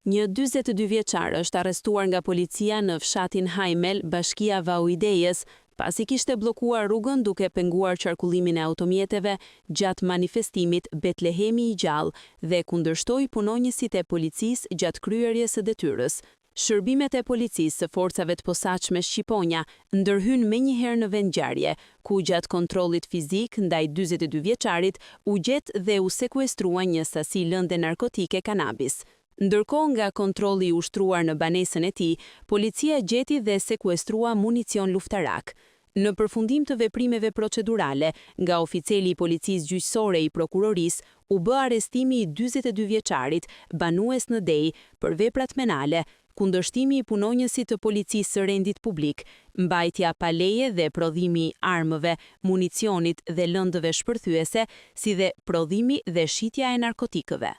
Një 42 vjeçar është arrestuar nga policia në fshatin Hajmel, bashkia Vaujdejes, pasi kishte bllokuar rrugën duke penguar qarkullimin e automjeteve gjatë manifestimit Betlehemi i Gjallë dhe kundërshtoi punonjësit e policisë gjatë kryerjes së detyrës. Shërbimet e policisë së forcave të posaçme Shqiponja ndërhyn menjëherë në vendngjarje, ku gjatë kontrollit fizik ndaj 42 vjeçarit u gjet dhe u sekuestrua një sasi lënde narkotike kanabis. Ndërkohë nga kontrolli i ushtruar në banesën e tij, policia gjeti dhe sekuestrua municion luftarak. Në përfundim të veprimeve procedurale, nga oficeli i policisë gjyqësore i prokurorisë, u bë arrestimi i 42 vjeçarit, banues në Dej, për veprat penale, kundërshtimi i punonjësit të policisë së rendit publik, mbajtja pa leje dhe prodhimi i armëve, municionit dhe lëndëve shpërthyese, si dhe prodhimi dhe shitja e narkotikëve.